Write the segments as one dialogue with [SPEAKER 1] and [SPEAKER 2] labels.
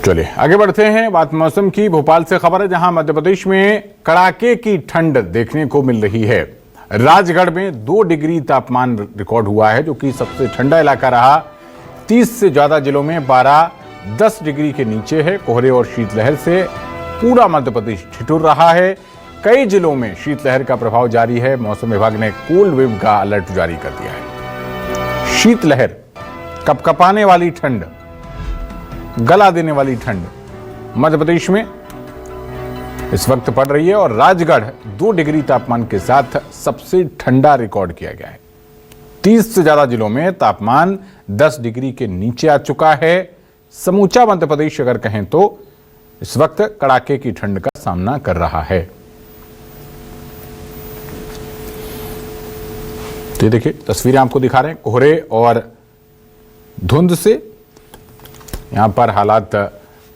[SPEAKER 1] चलिए आगे बढ़ते हैं। बात मौसम की। भोपाल से खबर है जहां मध्य प्रदेश में कड़ाके की ठंड देखने को मिल रही है। राजगढ़ में 2 डिग्री तापमान रिकॉर्ड हुआ है, जो कि सबसे ठंडा इलाका रहा। 30 से ज्यादा जिलों में 10 डिग्री के नीचे है। कोहरे और शीतलहर से पूरा मध्य प्रदेश ठिठुर रहा है। कई जिलों में शीतलहर का प्रभाव जारी है। मौसम विभाग ने कोल्ड वेव का अलर्ट जारी कर दिया है। शीतलहर, कपकपाने वाली ठंड, गला देने वाली ठंड मध्य प्रदेश में इस वक्त पड़ रही है और राजगढ़ 2 डिग्री तापमान के साथ सबसे ठंडा रिकॉर्ड किया गया है। 30 से ज्यादा जिलों में तापमान 10 डिग्री के नीचे आ चुका है। समूचा मध्य प्रदेश अगर कहें तो इस वक्त कड़ाके की ठंड का सामना कर रहा है। तो ये देखिए तस्वीरें आपको दिखा रहे हैं कोहरे और धुंध से। यहां पर हालात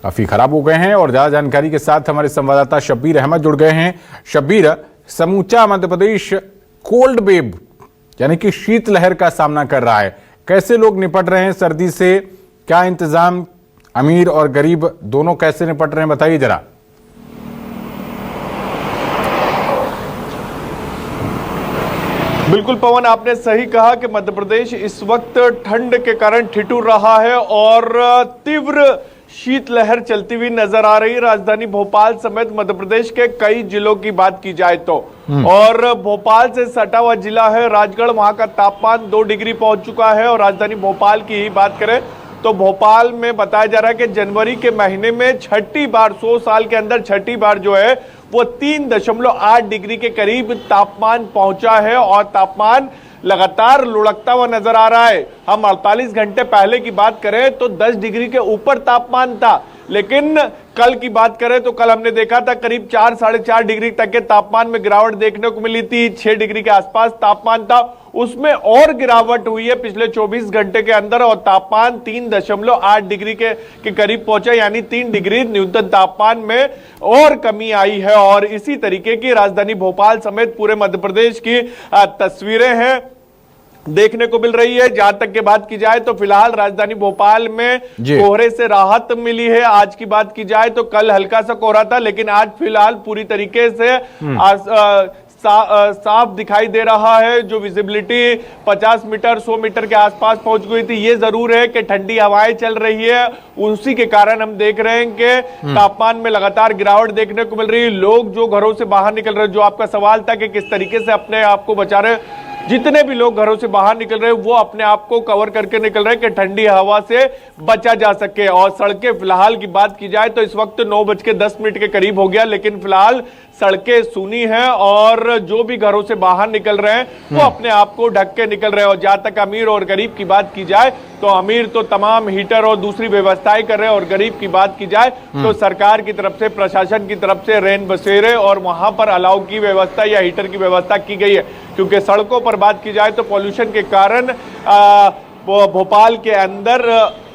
[SPEAKER 1] काफी खराब हो गए हैं और ज्यादा जानकारी के साथ हमारे संवाददाता शब्बीर अहमद जुड़ गए हैं। शब्बीर, समूचा मध्य प्रदेश कोल्ड वेव यानी कि शीतलहर का सामना कर रहा है। कैसे लोग निपट रहे हैं सर्दी से? क्या इंतजाम, अमीर और गरीब दोनों कैसे निपट रहे हैं, बताइए जरा।
[SPEAKER 2] बिल्कुल पवन, आपने सही कहा कि मध्य प्रदेश इस वक्त ठंड के कारण ठिठुर रहा है और तीव्र शीतलहर चलती हुई नजर आ रही है। राजधानी भोपाल समेत मध्य प्रदेश के कई जिलों की बात की जाए तो, और भोपाल से सटा हुआ जिला है राजगढ़, वहां का तापमान 2 डिग्री पहुंच चुका है। और राजधानी भोपाल की ही बात करें तो भोपाल में बताया जा रहा है कि जनवरी के महीने में छठी बार, 100 साल के अंदर छठी बार जो है वो 3.8 डिग्री के करीब तापमान पहुंचा है और तापमान लगातार लुढ़कता हुआ नजर आ रहा है। हम 48 घंटे पहले की बात करें तो 10 डिग्री के ऊपर तापमान था, लेकिन कल की बात करें तो कल हमने देखा था करीब 4-4.5 डिग्री तक के तापमान में गिरावट देखने को मिली थी। 6 डिग्री के आसपास तापमान था, उसमें और गिरावट हुई है पिछले 24 घंटे के अंदर और तापमान 3.8 डिग्री के करीब पहुंचा, यानी 3 डिग्री न्यूनतम तापमान में और कमी आई है। और इसी तरीके की राजधानी भोपाल समेत पूरे मध्य प्रदेश की तस्वीरें हैं देखने को मिल रही है। जहां तक की बात की जाए तो फिलहाल राजधानी भोपाल में कोहरे से राहत मिली है। आज की बात की जाए तो कल हल्का सा कोहरा था, लेकिन आज फिलहाल पूरी तरीके से साफ दिखाई दे रहा है। जो विजिबिलिटी 50 मीटर 100 मीटर के आसपास पहुंच गई थी। ये जरूर है कि ठंडी हवाएं चल रही है, उसी के कारण हम देख रहे हैं कि तापमान में लगातार गिरावट देखने को मिल रही है। लोग जो घरों से बाहर निकल रहे हैं, जो आपका सवाल था कि किस तरीके से अपने आप को बचा रहे, जितने भी लोग घरों से बाहर निकल रहे हैं वो अपने आप को कवर करके निकल रहे हैं कि ठंडी हवा से बचा जा सके। और सड़कें फिलहाल की बात की जाए तो इस वक्त 9:10 के करीब हो गया, लेकिन फिलहाल सड़कें सूनी हैं और जो भी घरों से बाहर निकल रहे हैं वो अपने आप को ढक के निकल रहे हैं। और जहां तक अमीर और गरीब की बात की जाए तो अमीर तो तमाम हीटर और दूसरी व्यवस्थाएं कर रहे हैं, और गरीब की बात की जाए तो सरकार की तरफ से, प्रशासन की तरफ से रैन बसेरे और वहां पर अलाव की व्यवस्था या हीटर की व्यवस्था की गई है। क्योंकि सड़कों पर बात की जाए तो पॉल्यूशन के कारण भोपाल के अंदर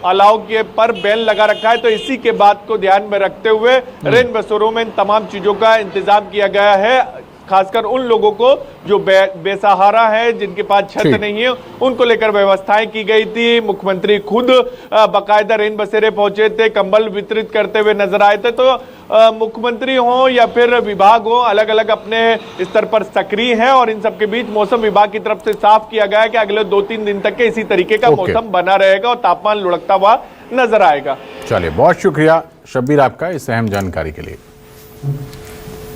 [SPEAKER 2] अलाव के पर बैन लगा रखा है। तो इसी के बात को ध्यान में रखते हुए रैन बसेरों में इन तमाम चीजों का इंतजाम किया गया है। खासकर उन लोगों को जो बेसहारा है, जिनके पास छत नहीं है, उनको लेकर व्यवस्थाएं की गई थी। मुख्यमंत्री खुद बाकायदा रैन बसेरे पहुंचे थे, कंबल वितरित करते हुए नजर आए थे। तो मुख्यमंत्री हो या फिर विभाग हो, अलग अलग अपने स्तर पर सक्रिय हैं और इन सबके बीच मौसम विभाग की तरफ से साफ किया गया है कि अगले 2-3 दिन तक के इसी तरीके का मौसम बना रहेगा और तापमान लुढ़कता हुआ नजर आएगा।
[SPEAKER 1] चलिए, बहुत शुक्रिया शब्बीर आपका इस अहम जानकारी के लिए।